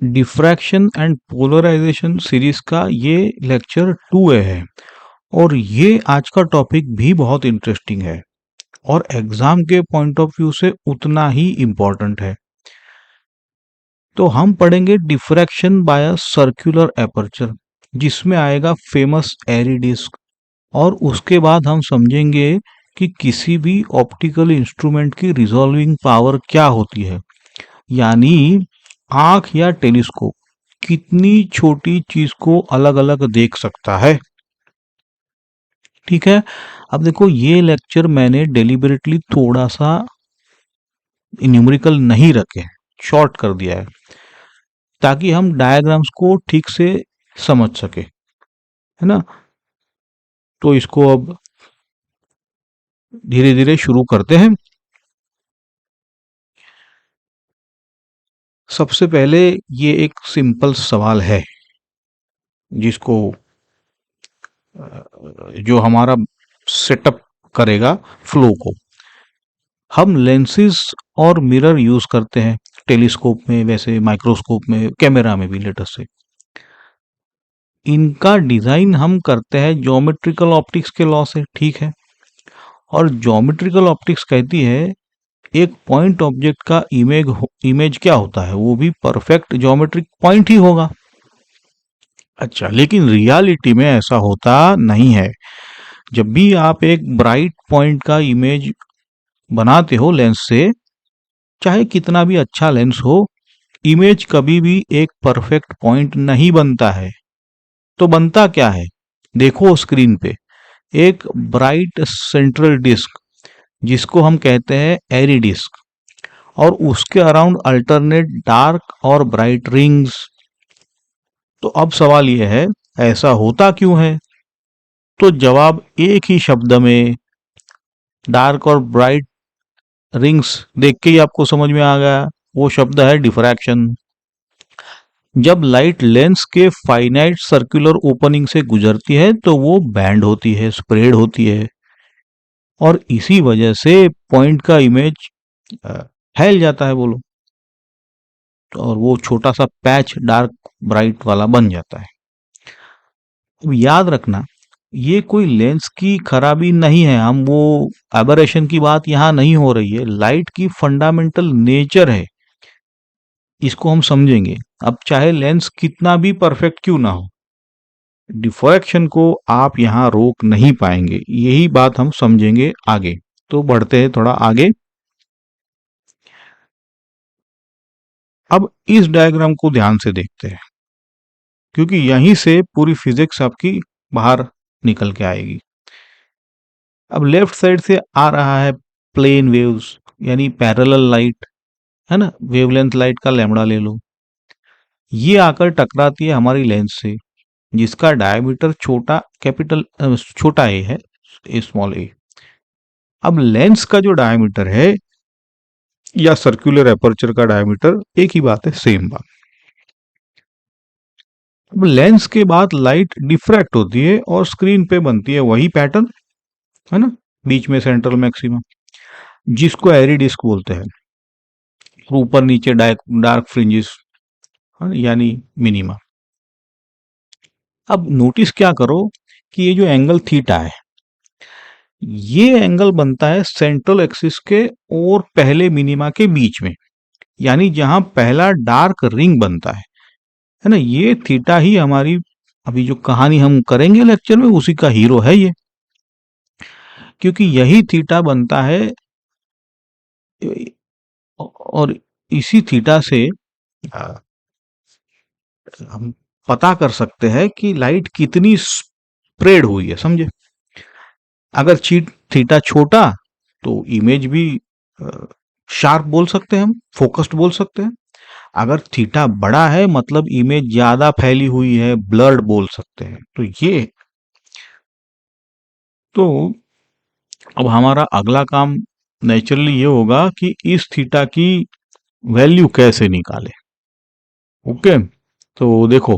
Diffraction and polarisation series का ये lecture 2A है और ये आज का टॉपिक भी बहुत इंटरेस्टिंग है और एग्जाम के पॉइंट ऑफ व्यू से उतना ही इम्पोर्टेंट है। तो हम पढ़ेंगे diffraction by a circular aperture, जिसमें आएगा फेमस एरी डिस्क, और उसके बाद हम समझेंगे कि किसी भी ऑप्टिकल इंस्ट्रूमेंट की रिजॉल्विंग पावर क्या होती है, यानी आंख या टेलीस्कोप कितनी छोटी चीज को अलग अलग देख सकता है। ठीक है, अब देखो ये लेक्चर मैंने डेलिबरेटली थोड़ा सा न्यूमेरिकल नहीं रखे, शॉर्ट कर दिया है ताकि हम डायग्राम्स को ठीक से समझ सके, है ना। तो इसको अब धीरे धीरे शुरू करते हैं। सबसे पहले ये एक सिंपल सवाल है जिसको जो हमारा सेटअप करेगा फ्लो को। हम लेंसेज और मिरर यूज करते हैं टेलीस्कोप में, वैसे माइक्रोस्कोप में, कैमरा में भी लेटेस्ट से। इनका डिजाइन हम करते हैं ज्योमेट्रिकल ऑप्टिक्स के लॉ से, ठीक है। और ज्योमेट्रिकल ऑप्टिक्स कहती है एक पॉइंट ऑब्जेक्ट का इमेज क्या होता है, वो भी परफेक्ट ज्योमेट्रिक पॉइंट ही होगा। अच्छा, लेकिन रियलिटी में ऐसा होता नहीं है। जब भी आप एक ब्राइट पॉइंट का इमेज बनाते हो लेंस से, चाहे कितना भी अच्छा लेंस हो, इमेज कभी भी एक परफेक्ट पॉइंट नहीं बनता है। तो बनता क्या है, देखो स्क्रीन पे एक ब्राइट सेंट्रल डिस्क जिसको हम कहते हैं एरी डिस्क, और उसके अराउंड अल्टरनेट डार्क और ब्राइट रिंग्स। तो अब सवाल यह है, ऐसा होता क्यों है? तो जवाब एक ही शब्द में, डार्क और ब्राइट रिंग्स देख के ही आपको समझ में आ गया। वो शब्द है डिफ्रैक्शन। जब लाइट लेंस के फाइनाइट सर्कुलर ओपनिंग से गुजरती है तो वो बैंड होती है, स्प्रेड होती है, और इसी वजह से पॉइंट का इमेज फैल जाता है, बोलो, और वो छोटा सा पैच डार्क ब्राइट वाला बन जाता है। अब याद रखना, ये कोई लेंस की खराबी नहीं है, हम वो एबरेशन की बात यहां नहीं हो रही है, लाइट की फंडामेंटल नेचर है, इसको हम समझेंगे। अब चाहे लेंस कितना भी परफेक्ट क्यों ना हो, डिफ्रैक्शन को आप यहां रोक नहीं पाएंगे, यही बात हम समझेंगे आगे। तो बढ़ते हैं थोड़ा आगे। अब इस डायग्राम को ध्यान से देखते हैं, क्योंकि यहीं से पूरी फिजिक्स आपकी बाहर निकल के आएगी। अब लेफ्ट साइड से आ रहा है प्लेन वेव्स, यानी पैरेलल लाइट, है ना। वेवलेंथ लाइट का लैम्बडा ले लो, ये आकर टकराती है हमारी लेंस से जिसका डायमीटर छोटा ए है, स्मॉल ए। अब लेंस का जो डायमीटर है या सर्कुलर एपर्चर का डायमीटर, एक ही बात है, सेम बात। अब लेंस के बाद लाइट डिफ्रैक्ट होती है और स्क्रीन पे बनती है वही पैटर्न, है ना, बीच में सेंट्रल मैक्सिमा, जिसको एरी डिस्क बोलते हैं, ऊपर नीचे डार्क फ्रिंजेस, यानी मिनिमा। अब नोटिस क्या करो कि ये जो एंगल थीटा है, ये एंगल बनता है सेंट्रल एक्सिस के और पहले मिनिमा के बीच में, यानी जहां पहला डार्क रिंग बनता है ना। ये थीटा ही हमारी अभी जो कहानी हम करेंगे लेक्चर में, उसी का हीरो है ये, क्योंकि यही थीटा बनता है। और इसी थीटा से हम पता कर सकते हैं कि लाइट कितनी स्प्रेड हुई है, समझे। अगर थीटा छोटा तो इमेज भी शार्प बोल सकते हैं, हम फोकस्ड बोल सकते हैं। अगर थीटा बड़ा है मतलब इमेज ज्यादा फैली हुई है, ब्लर्ड बोल सकते हैं। तो अब हमारा अगला काम नेचुरली ये होगा कि इस थीटा की वैल्यू कैसे निकाले। ओके, तो देखो,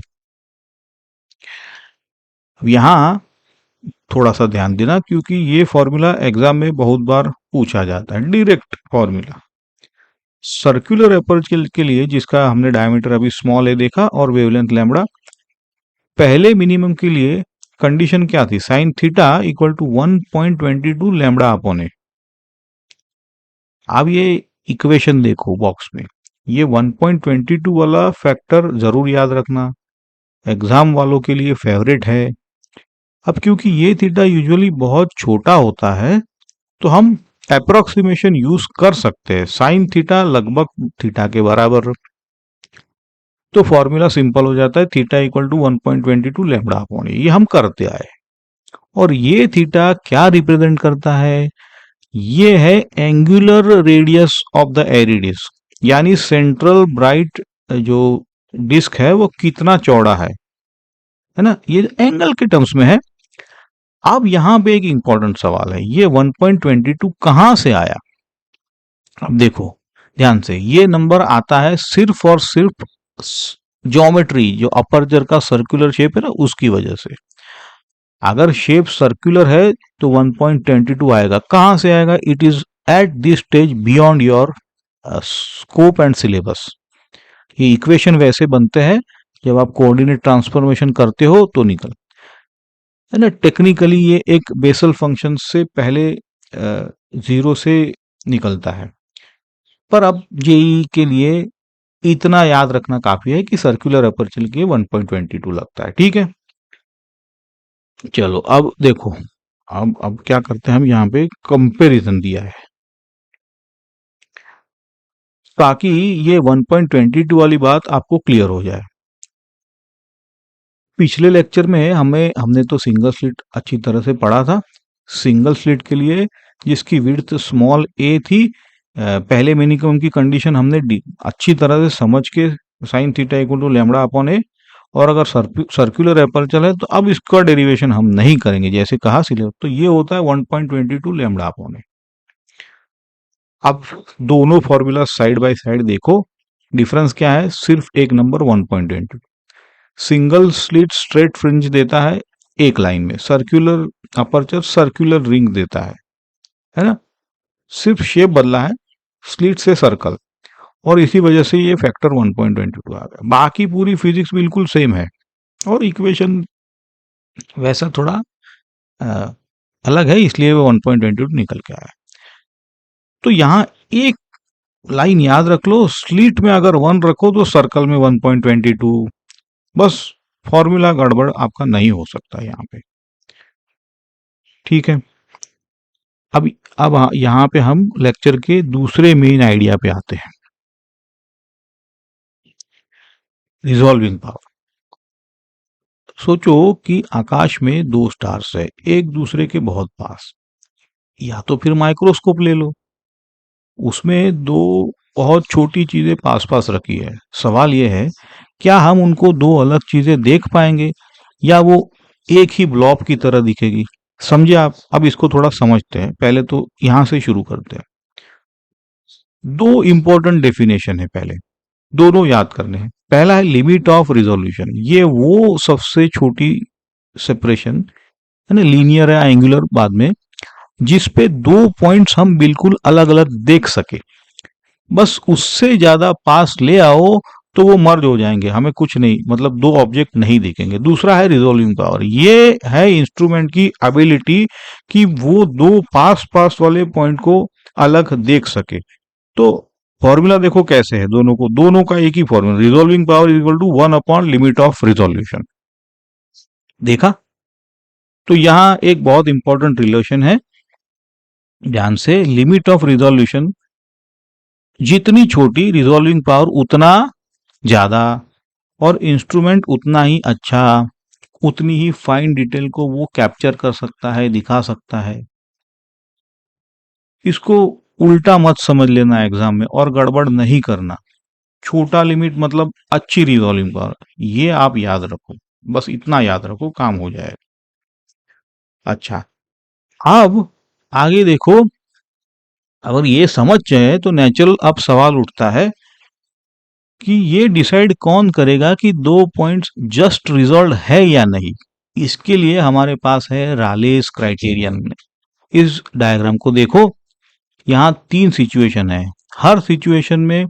अब यहां थोड़ा सा ध्यान देना, क्योंकि ये फॉर्मूला एग्जाम में बहुत बार पूछा जाता है, डायरेक्ट फॉर्मूला। सर्कुलर एपर्चर के लिए जिसका हमने डायमीटर अभी स्मॉल ए देखा और वेवलेंथ लैम्बडा, पहले मिनिमम के लिए कंडीशन क्या थी, sine theta equal to 1.22 lambda upon A. अब ये इक्वेशन देखो बॉक्स में, ये 1.22 वाला फैक्टर जरूर याद रखना, एग्जाम वालों के लिए फेवरेट है। अब क्योंकि ये थीटा यूजुअली बहुत छोटा होता है तो हम अप्रोक्सीमेशन यूज कर सकते हैं, साइन थीटा लगभग थीटा के बराबर, तो फॉर्मूला सिंपल हो जाता है, theta equal to 1.22 lambda upon A, ये हम करते आए। और ये थीटा क्या रिप्रेजेंट करता है, ये है angular radius of the Airy disc, यानी सेंट्रल ब्राइट जो डिस्क है वो कितना चौड़ा है ना, ये एंगल के टर्म्स में है। अब यहां पे एक इंपॉर्टेंट सवाल है, ये 1.22 कहां से आया। अब देखो ध्यान से, ये नंबर आता है सिर्फ और सिर्फ ज्योमेट्री, जो अपर्चर का सर्कुलर शेप है ना उसकी वजह से। अगर शेप सर्कुलर है तो 1.22 आएगा, कहां से आएगा, it is at this stage beyond your scope and syllabus. ये इक्वेशन वैसे बनते हैं जब आप कोऑर्डिनेट ट्रांसफॉर्मेशन करते हो तो निकल है ना। टेक्निकली ये एक बेसल फंक्शन से पहले जीरो से निकलता है, पर अब जेई के लिए इतना याद रखना काफी है कि सर्कुलर अपर्चर के 1.22 लगता है, ठीक है। चलो अब देखो, अब क्या करते हैं हम, यहाँ पे कंपैरिजन दिया है ताकि ये 1.22 वाली बात आपको क्लियर हो जाए। पिछले लेक्चर में हमने तो सिंगल स्लिट अच्छी तरह से पढ़ा था। सिंगल स्लिट के लिए जिसकी विड्थ स्मॉल ए थी, पहले मिनिमम की कंडीशन हमने अच्छी तरह से समझ के, sine theta equal to lambda upon A, और अगर सर्कुलर एपर्चर है तो अब इसका डेरिवेशन हम नहीं करेंगे जैसे कहा सिलेबस, तो ये होता है 1.22 लैम्बडा अपॉन ए। अब दोनों फॉर्मूला साइड बाय साइड देखो, डिफरेंस क्या है, सिर्फ एक number 1.22। Single slit straight fringe देता है एक लाइन में, सर्कुलर अपर्चर सर्कुलर रिंग देता है ना, सिर्फ शेप बदला है स्लिट से सर्कल, और इसी वजह से ये फैक्टर 1.22 आ गया। बाकी पूरी फिजिक्स बिल्कुल सेम है और इक्वेशन वैसा थोड़ा अलग है, इसलिए वो 1.22 निकल के आया। तो यहाँ एक लाइन याद रख लो, स्लिट में अगर 1 रखो तो सर्कल में 1.22, बस फॉर्मूला गड़बड़ आपका नहीं हो सकता यहाँ पे, ठीक है। अब यहाँ पे हम लेक्चर के दूसरे मेन आइडिया पे आते हैं, रिजॉल्विंग पावर। सोचो कि आकाश में दो स्टार्स है एक दूसरे के बहुत पास, या तो फिर माइक्रोस्कोप ले लो, उसमें दो बहुत छोटी चीजें पास पास रखी है। सवाल यह है, क्या हम उनको दो अलग चीजें देख पाएंगे या वो एक ही ब्लॉब की तरह दिखेगी। समझे आप, अब इसको थोड़ा समझते हैं, पहले तो यहां से शुरू करते हैं। दो इंपॉर्टेंट डेफिनेशन है, पहले दोनों याद करने हैं। पहला है लिमिट ऑफ रिजोल्यूशन, ये वो सबसे छोटी सेपरेशन है ना, लीनियर या एंगुलर बाद में, जिस पे दो पॉइंट्स हम बिल्कुल अलग अलग देख सके, बस उससे ज्यादा पास ले आओ तो वो मर्ज हो जाएंगे, हमें कुछ नहीं, मतलब दो ऑब्जेक्ट नहीं दिखेंगे। दूसरा है रिजोल्विंग पावर, ये है इंस्ट्रूमेंट की एबिलिटी कि वो दो पास पास वाले पॉइंट को अलग देख सके। तो फॉर्मूला देखो कैसे है, दोनों का एक ही formula, resolving power is equal to 1 upon limit of resolution. देखा, तो यहां एक बहुत इंपॉर्टेंट रिलेशन है, ध्यान से, लिमिट ऑफ रिजोल्यूशन जितनी छोटी, रिजोल्विंग पावर उतना ज्यादा, और इंस्ट्रूमेंट उतना ही अच्छा, उतनी ही फाइन डिटेल को वो कैप्चर कर सकता है, दिखा सकता है। इसको उल्टा मत समझ लेना एग्जाम में और गड़बड़ नहीं करना। छोटा लिमिट मतलब अच्छी रिजोल्विंग पावर, ये आप याद रखो, बस इतना याद रखो, काम हो जाएगा। अच्छा, अब आगे देखो, अगर ये समझ जाए तो नेचुरल अब सवाल उठता है कि ये डिसाइड कौन करेगा कि दो पॉइंट्स जस्ट रिजॉल्व है या नहीं। इसके लिए हमारे पास है रालेस क्राइटेरियन। इस डायग्राम को देखो, यहाँ तीन सिचुएशन है, हर सिचुएशन में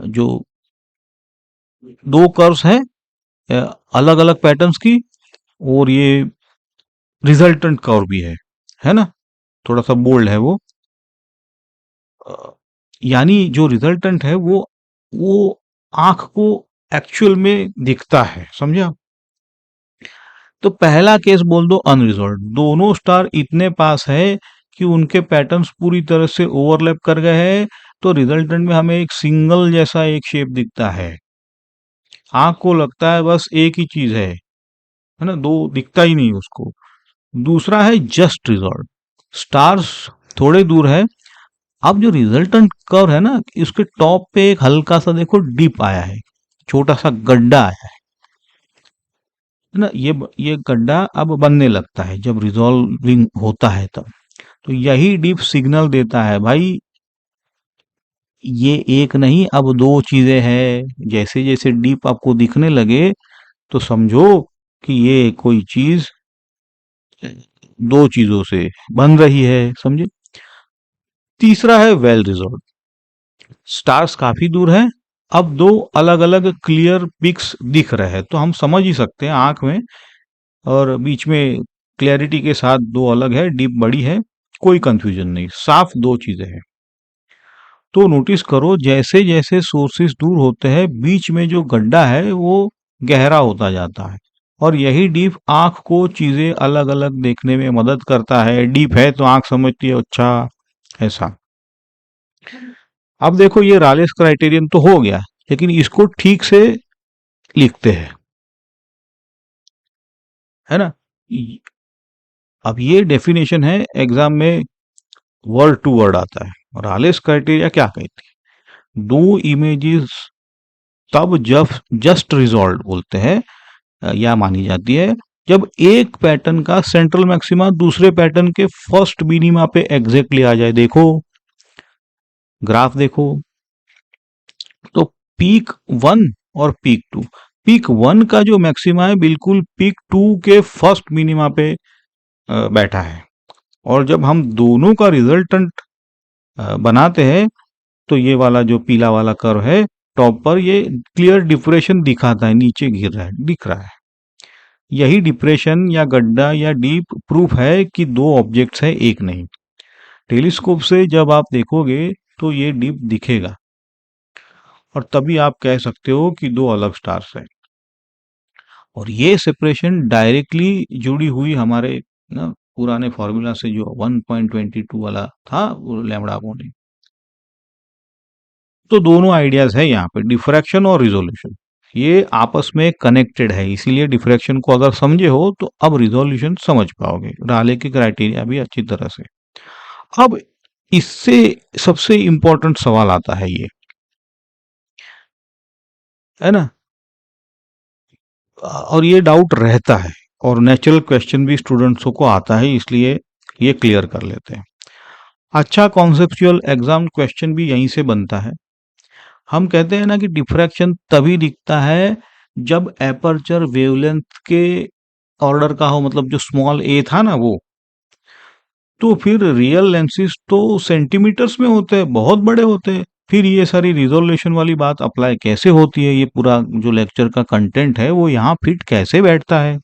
जो दो कर्व्स हैं अलग अलग पैटर्न्स की, और ये रिजल्टेंट कर्व भी है ना, थोड़ा सा बोल्ड है वो। अ, यानी जो रिजल्टेंट है वो आंख को एक्चुअल में दिखता है, समझा। तो पहला केस बोल दो अनरिजॉल्व, दोनों स्टार इतने पास है कि उनके पैटर्न्स पूरी तरह से ओवरलैप कर गए हैं, तो रिजल्टेंट में हमें एक सिंगल जैसा एक शेप दिखता है, आंख को लगता है बस एक ही चीज है ना, दो दिखता ही नहीं उसको। दूसरा है जस्ट रिजॉल्व, स्टार्स थोड़े दूर है। अब जो रिजल्टेंट कर्व है ना, इसके टॉप पे एक हल्का सा देखो डिप आया है, छोटा सा गड्ढा आया है ना, ये गड्ढा अब बनने लगता है जब रिजॉल्विंग होता है तब। तो यही डीप सिग्नल देता है भाई, ये एक नहीं अब दो चीजें हैं। जैसे जैसे डीप आपको दिखने लगे तो समझो कि ये कोई चीज दो चीजों से बन रही है, समझे। तीसरा है वेल रिजॉल्व, स्टार्स काफी दूर है, अब दो अलग अलग क्लियर पिक्स दिख रहे हैं, तो हम समझ ही सकते हैं आंख में, और बीच में क्लैरिटी के साथ दो अलग है, डीप बड़ी है, कोई कंफ्यूजन नहीं, साफ दो चीजें हैं। तो नोटिस करो जैसे जैसे सोर्सेस दूर होते हैं, बीच में जो गड्ढा है वो गहरा होता जाता है, और यही डीप आंख को चीजें अलग अलग देखने में मदद करता है। डीप है तो आंख समझती है अच्छा, ऐसा। अब देखो ये रालेस क्राइटेरियन तो हो गया, लेकिन इसको ठीक से लिखते हैं, है ना। अब ये डेफिनेशन है, एग्जाम में वर्ड टू वर्ड आता है। रालेस क्राइटेरिया क्या कहती है, दो इमेजेस तब जब जस्ट रिजॉल्व बोलते हैं या मानी जाती है जब एक पैटर्न का सेंट्रल मैक्सिमा दूसरे पैटर्न के फर्स्ट मिनिमा पे एग्जैक्टली आ जाए। देखो ग्राफ देखो, तो पीक वन और पीक टू, पीक वन का जो मैक्सिमा है बिल्कुल पीक टू के फर्स्ट मिनिमा पे बैठा है, और जब हम दोनों का रिजल्टेंट बनाते हैं तो ये वाला जो पीला वाला कर्व है टॉप पर, ये क्लियर डिप्रेशन दिखाता है, नीचे गिर रहा है, दिख रहा है। यही डिप्रेशन या गड्ढा या डीप प्रूफ है कि दो ऑब्जेक्ट्स है, एक नहीं। टेलीस्कोप से जब आप देखोगे तो ये डीप दिखेगा, और तभी आप कह सकते हो कि दो अलग स्टार्स हैं। और ये सेपरेशन डायरेक्टली जुड़ी हुई हमारे ना पुराने फॉर्मूला से, जो 1.22 वाला था वो लैम्बडा अपॉन ए। तो दोनों आइडियाज है यहाँ पे, डिफ्रैक्शन और रिजोल्यूशन, ये आपस में कनेक्टेड है, इसीलिए डिफ्रैक्शन को अगर समझे हो तो अब रिजोल्यूशन समझ पाओगे, राले के क्राइटेरिया भी अच्छी तरह से। अब इससे सबसे इंपॉर्टेंट सवाल आता है ये, है ना, और ये डाउट रहता है, और नेचुरल क्वेश्चन भी स्टूडेंट्सों को आता है, इसलिए ये क्लियर कर लेते हैं। अच्छा कॉन्सेप्चुअल एग्जाम क्वेश्चन भी यहीं से बनता है। हम कहते हैं ना कि डिफ्रैक्शन तभी दिखता है जब एपर्चर वेवलेंथ के ऑर्डर का हो, मतलब जो स्मॉल ए था ना वो, तो फिर रियल लेंसेज तो सेंटीमीटर्स में होते हैं, बहुत बड़े होते हैं। फिर ये सारी रिजोल्यूशन वाली बात अप्लाई कैसे होती है, ये पूरा जो लेक्चर का कंटेंट है वो यहाँ फिट कैसे बैठता है।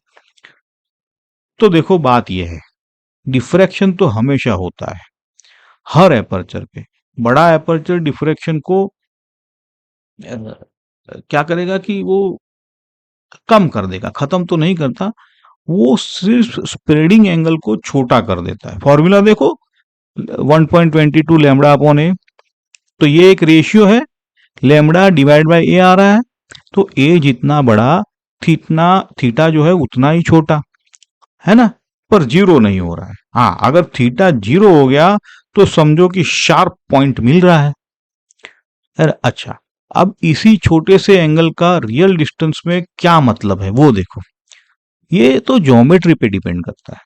तो देखो बात ये है, डिफ्रैक्शन तो हमेशा होता है हर एपर्चर पे। बड़ा एपर्चर डिफ्रैक्शन को क्या करेगा कि वो कम कर देगा, खत्म तो नहीं करता, वो सिर्फ स्प्रेडिंग एंगल को छोटा कर देता है। फॉर्मूला देखो 1.22 लैम्बडा अपॉन ए, तो ये एक रेशियो है, लैम्बडा डिवाइड बाय ए आ रहा है, तो ए जितना बड़ा थीटा थीटा जो है उतना ही छोटा, है ना, पर जीरो नहीं हो रहा है। हाँ, अगर थीटा जीरो हो गया तो समझो कि शार्प पॉइंट मिल रहा है। अरे अच्छा, अब इसी छोटे से एंगल का रियल डिस्टेंस में क्या मतलब है वो देखो, ये तो ज्योमेट्री पे डिपेंड करता है।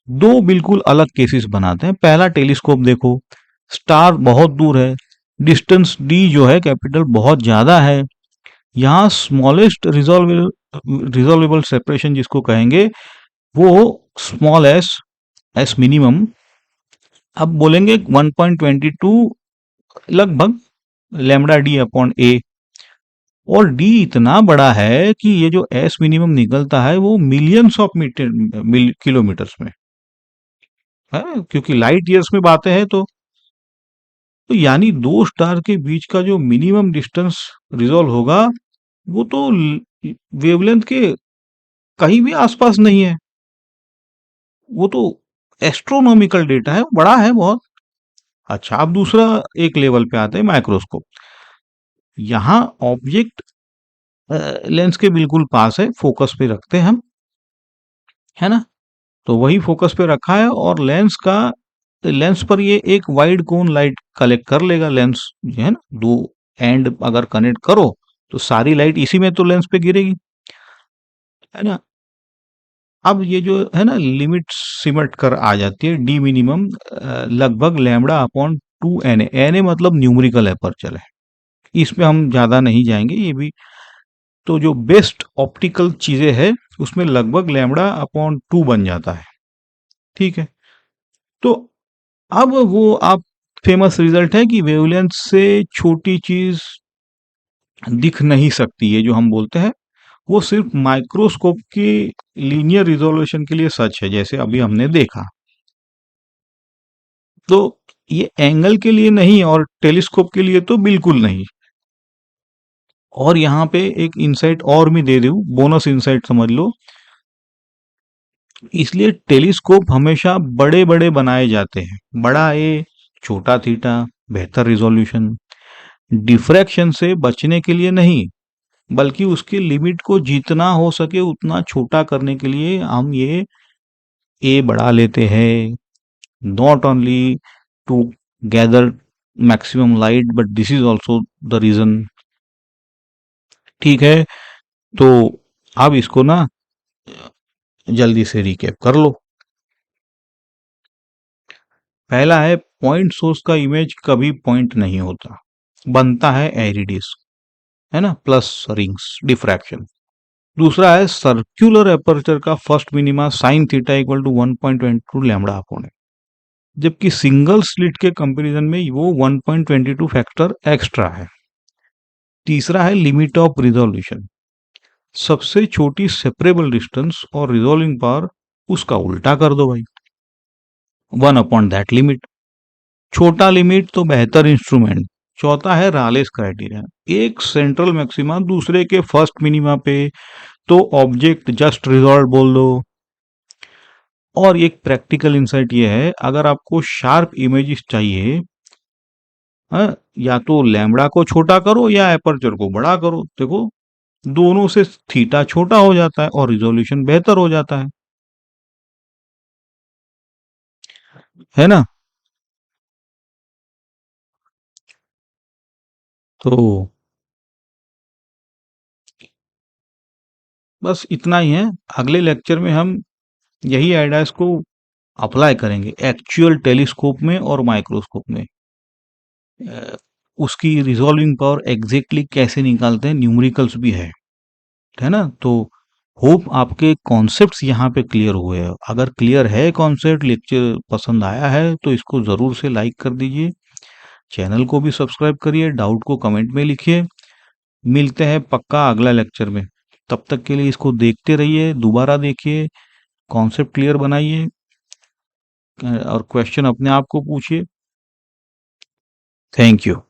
दो बिल्कुल अलग केसेस बनाते हैं। पहला टेलीस्कोप देखो, स्टार बहुत दूर है, डिस्टेंस डी जो है कैपिटल बहुत ज्यादा है, यहाँ स्मॉलेस्ट रिजॉल्वेबल सेपरेशन जिसको कहेंगे वो स्मॉल एस, एस मिनिमम। अब बोलेंगे 1.22 लगभग लैम्डा डी अपॉन ए, और डी इतना बड़ा है कि ये जो एस मिनिमम निकलता है वो मिलियंस ऑफ किलोमीटर्स में है, क्योंकि लाइट ईयर्स में बातें हैं। तो यानी दो स्टार के बीच का जो मिनिमम डिस्टेंस रिजॉल्व होगा वो तो वेवलेंथ के कहीं भी आसपास नहीं है। वो तो एस्ट्रोनॉमिकल डेटा है, बड़ा है बहुत। अच्छा, अब दूसरा एक लेवल पे आते हैं, माइक्रोस्कोप। यहाँ ऑब्जेक्ट लेंस के बिल्कुल पास है, फोकस पे रखते हैं हम, है ना। तो वही फोकस पे रखा है, और लेंस पर ये एक वाइड कोन लाइट कलेक्ट कर लेगा। लेंस जो है ना, दो एंड अगर कनेक्ट करो तो सारी लाइट इसी में तो लेंस पे गिरेगी, है ना। अब ये जो है ना, लिमिट सिमट कर आ जाती है, डी मिनिमम लगभग लैम्डा अपॉन 2 na। na मतलब न्यूमेरिकल एपर्चर है, इसमें हम ज्यादा नहीं जाएंगे। ये भी तो जो बेस्ट ऑप्टिकल चीजें है उसमें लगभग लैम्डा अपॉन 2 बन जाता है, ठीक है। तो अब वो आप फेमस रिजल्ट है कि वेवलेंथ से छोटी चीज दिख नहीं सकती, ये जो हम बोलते हैं वो सिर्फ माइक्रोस्कोप की लीनियर रिजोल्यूशन के लिए सच है, जैसे अभी हमने देखा। तो ये एंगल के लिए नहीं, और टेलीस्कोप के लिए तो बिल्कुल नहीं। और यहाँ पे एक इंसाइट और भी दे दूं, बोनस इंसाइट समझ लो। इसलिए टेलीस्कोप हमेशा बड़े बड़े बनाए जाते हैं, बड़ा ए छोटा थीटा, बेहतर रिजोल्यूशन। डिफ्रैक्शन से बचने के लिए नहीं, बल्कि उसके लिमिट को जितना हो सके उतना छोटा करने के लिए हम ये ए बढ़ा लेते हैं। Not only to gather maximum light, but this is also the reason, ठीक है। तो अब इसको ना जल्दी से रिकैप कर लो। पहला है, पॉइंट सोर्स का इमेज कभी पॉइंट नहीं होता, बनता है एरिडिस, है ना, प्लस रिंग्स डिफ्रैक्शन। दूसरा है, सर्कुलर एपर्चर का first minima sine theta equal to 1.22 lambda upon है, जबकि सिंगल स्लिट के कंपैरिजन में वो 1.22 फैक्टर एक्स्ट्रा है। तीसरा है, लिमिट ऑफ रिजोल्यूशन, सबसे छोटी सेपरेबल डिस्टेंस और रिजोल्विंग पावर उसका उल्टा कर दो भाई, 1/that लिमिट। छोटा लिमिट तो बेहतर इंस्ट्रूमेंट। चौथा है, रालेस क्राइटेरिया, एक सेंट्रल मैक्सिमा दूसरे के फर्स्ट मिनिमा पे, तो ऑब्जेक्ट जस्ट रिजॉल्व बोल दो। और एक प्रैक्टिकल इंसाइट ये है, अगर आपको शार्प इमेजेस चाहिए, हाँ, या तो लैम्बडा को छोटा करो या एपर्चर को बड़ा करो, देखो दोनों से थीटा छोटा हो जाता है और रिजोल्यूशन बेहतर हो जाता है ना। तो बस इतना ही है। अगले लेक्चर में हम यही आइडियाज को अप्लाई करेंगे एक्चुअल टेलीस्कोप में और माइक्रोस्कोप में। अ, उसकी रिजॉल्विंग पावर एग्जैक्टली कैसे निकालते हैं, न्यूमेरिकल्स भी है ना। तो होप आपके कॉन्सेप्ट्स यहाँ पे क्लियर हुए हैं। अगर क्लियर है कॉन्सेप्ट, लेक्चर पसंद आया है तो इसको ज़रूर से लाइक कर दीजिए, चैनल को भी सब्सक्राइब करिए, डाउट को कमेंट में लिखिए। मिलते हैं पक्का अगला लेक्चर में। तब तक के लिए इसको देखते रहिए, दोबारा देखिए, कॉन्सेप्ट क्लियर बनाइए, और क्वेश्चन अपने आप को पूछिए। Thank you.